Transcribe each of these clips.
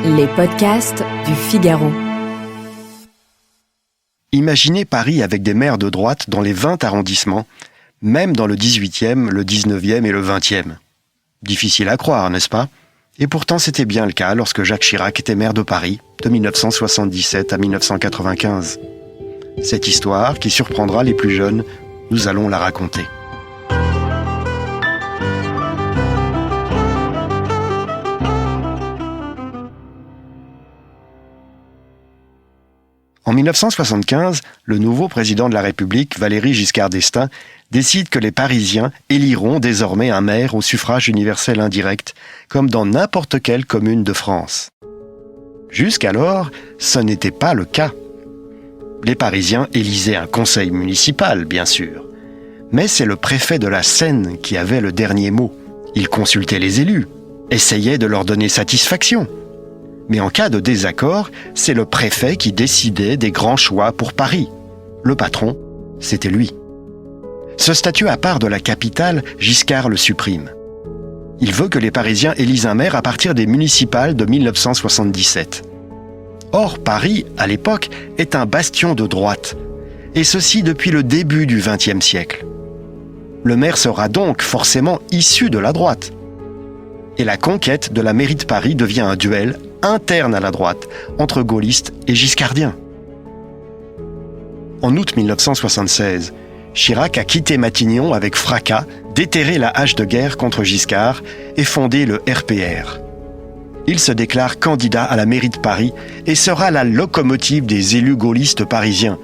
Les podcasts du Figaro. Imaginez Paris avec des maires de droite dans les 20 arrondissements, même dans le 18e, le 19e et le 20e. Difficile à croire, n'est-ce pas ? Et pourtant c'était bien le cas lorsque Jacques Chirac était maire de Paris, de 1977 à 1995. Cette histoire, qui surprendra les plus jeunes, nous allons la raconter. En 1975, le nouveau président de la République, Valéry Giscard d'Estaing, décide que les Parisiens éliront désormais un maire au suffrage universel indirect, comme dans n'importe quelle commune de France. Jusqu'alors, ce n'était pas le cas. Les Parisiens élisaient un conseil municipal, bien sûr. Mais c'est le préfet de la Seine qui avait le dernier mot. Il consultait les élus, essayait de leur donner satisfaction. Mais en cas de désaccord, c'est le préfet qui décidait des grands choix pour Paris. Le patron, c'était lui. Ce statut à part de la capitale, Giscard le supprime. Il veut que les Parisiens élisent un maire à partir des municipales de 1977. Or, Paris, à l'époque, est un bastion de droite. Et ceci depuis le début du XXe siècle. Le maire sera donc forcément issu de la droite. Et la conquête de la mairie de Paris devient un duel interne à la droite, entre gaullistes et giscardiens. En août 1976, Chirac a quitté Matignon avec fracas, déterré la hache de guerre contre Giscard et fondé le RPR. Il se déclare candidat à la mairie de Paris et sera la locomotive des élus gaullistes parisiens,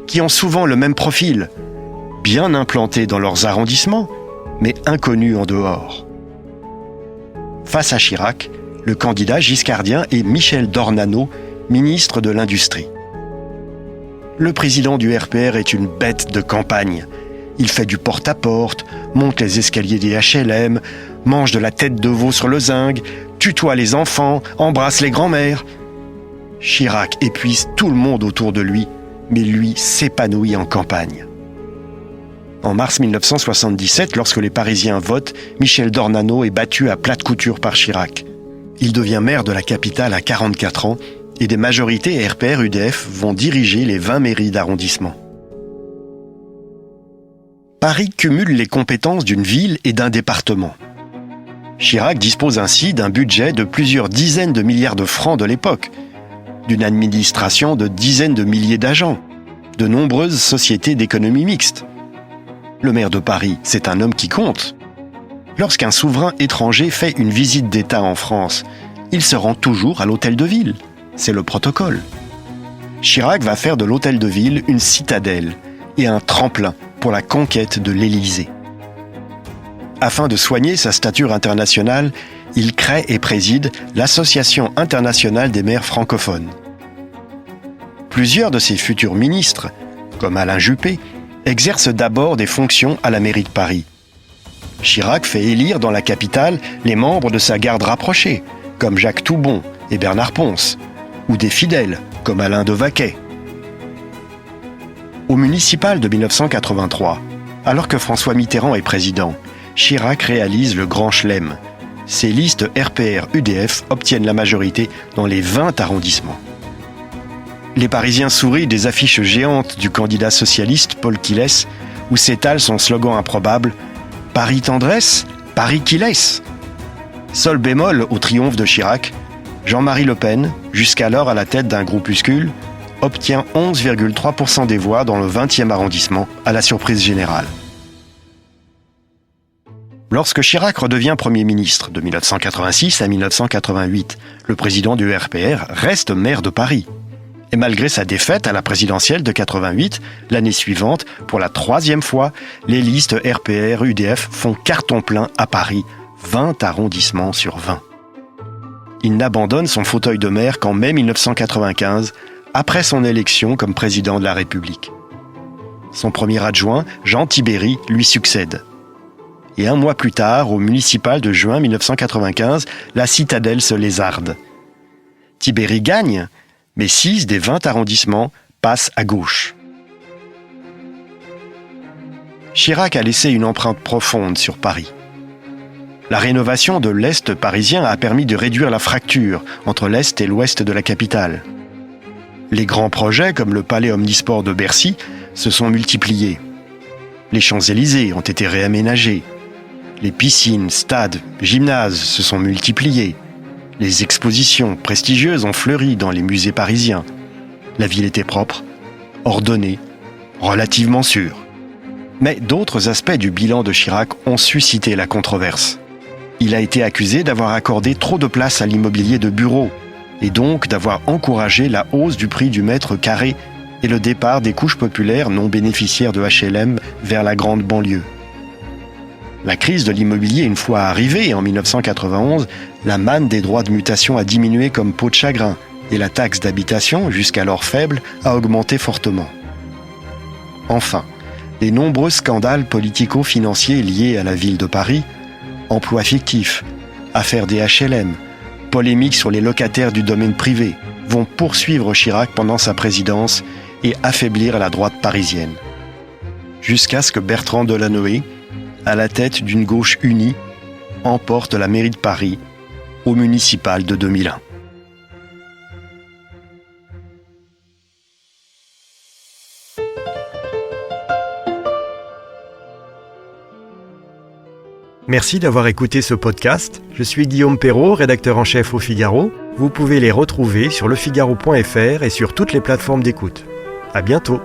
qui ont souvent le même profil, bien implantés dans leurs arrondissements, mais inconnus en dehors. Face à Chirac, le candidat giscardien est Michel Dornano, ministre de l'Industrie. Le président du RPR est une bête de campagne. Il fait du porte-à-porte, monte les escaliers des HLM, mange de la tête de veau sur le zinc, tutoie les enfants, embrasse les grands-mères. Chirac épuise tout le monde autour de lui, mais lui s'épanouit en campagne. En mars 1977, lorsque les Parisiens votent, Michel Dornano est battu à plate couture par Chirac. Il devient maire de la capitale à 44 ans et des majorités RPR-UDF vont diriger les 20 mairies d'arrondissement. Paris cumule les compétences d'une ville et d'un département. Chirac dispose ainsi d'un budget de plusieurs dizaines de milliards de francs de l'époque, d'une administration de dizaines de milliers d'agents, de nombreuses sociétés d'économie mixte. Le maire de Paris, c'est un homme qui compte. Lorsqu'un souverain étranger fait une visite d'État en France, il se rend toujours à l'hôtel de ville. C'est le protocole. Chirac va faire de l'hôtel de ville une citadelle et un tremplin pour la conquête de l'Élysée. Afin de soigner sa stature internationale, il crée et préside l'Association internationale des maires francophones. Plusieurs de ses futurs ministres, comme Alain Juppé, exercent d'abord des fonctions à la mairie de Paris. Chirac fait élire dans la capitale les membres de sa garde rapprochée, comme Jacques Toubon et Bernard Pons, ou des fidèles, comme Alain Devaquet. Au municipal de 1983, alors que François Mitterrand est président, Chirac réalise le grand chelem. Ses listes RPR-UDF obtiennent la majorité dans les 20 arrondissements. Les Parisiens sourient des affiches géantes du candidat socialiste Paul Quilès, où s'étale son slogan improbable « Paris tendresse, Paris qui laisse ». Seul bémol au triomphe de Chirac, Jean-Marie Le Pen, jusqu'alors à la tête d'un groupuscule, obtient 11,3% des voix dans le 20e arrondissement, à la surprise générale. Lorsque Chirac redevient Premier ministre de 1986 à 1988, le président du RPR reste maire de Paris. Et malgré sa défaite à la présidentielle de 88, l'année suivante, pour la 3e fois, les listes RPR-UDF font carton plein à Paris, 20 arrondissements sur 20. Il n'abandonne son fauteuil de maire qu'en mai 1995, après son élection comme président de la République. Son premier adjoint, Jean Tibéri, lui succède. Et un mois plus tard, au municipal de juin 1995, la citadelle se lézarde. Tibéri gagne, mais 6 des 20 arrondissements passent à gauche. Chirac a laissé une empreinte profonde sur Paris. La rénovation de l'Est parisien a permis de réduire la fracture entre l'Est et l'Ouest de la capitale. Les grands projets, comme le palais omnisport de Bercy, se sont multipliés. Les Champs-Élysées ont été réaménagés. Les piscines, stades, gymnases se sont multipliés. Les expositions prestigieuses ont fleuri dans les musées parisiens. La ville était propre, ordonnée, relativement sûre. Mais d'autres aspects du bilan de Chirac ont suscité la controverse. Il a été accusé d'avoir accordé trop de place à l'immobilier de bureaux et donc d'avoir encouragé la hausse du prix du mètre carré et le départ des couches populaires non bénéficiaires de HLM vers la grande banlieue. La crise de l'immobilier une fois arrivée, en 1991, la manne des droits de mutation a diminué comme peau de chagrin et la taxe d'habitation, jusqu'alors faible, a augmenté fortement. Enfin, les nombreux scandales politico-financiers liés à la ville de Paris, emplois fictifs, affaires des HLM, polémiques sur les locataires du domaine privé, vont poursuivre Chirac pendant sa présidence et affaiblir la droite parisienne. Jusqu'à ce que Bertrand Delanoë, à la tête d'une gauche unie, emporte la mairie de Paris au municipal de 2001. Merci d'avoir écouté ce podcast. Je suis Guillaume Perrault, rédacteur en chef au Figaro. Vous pouvez les retrouver sur lefigaro.fr et sur toutes les plateformes d'écoute. À bientôt.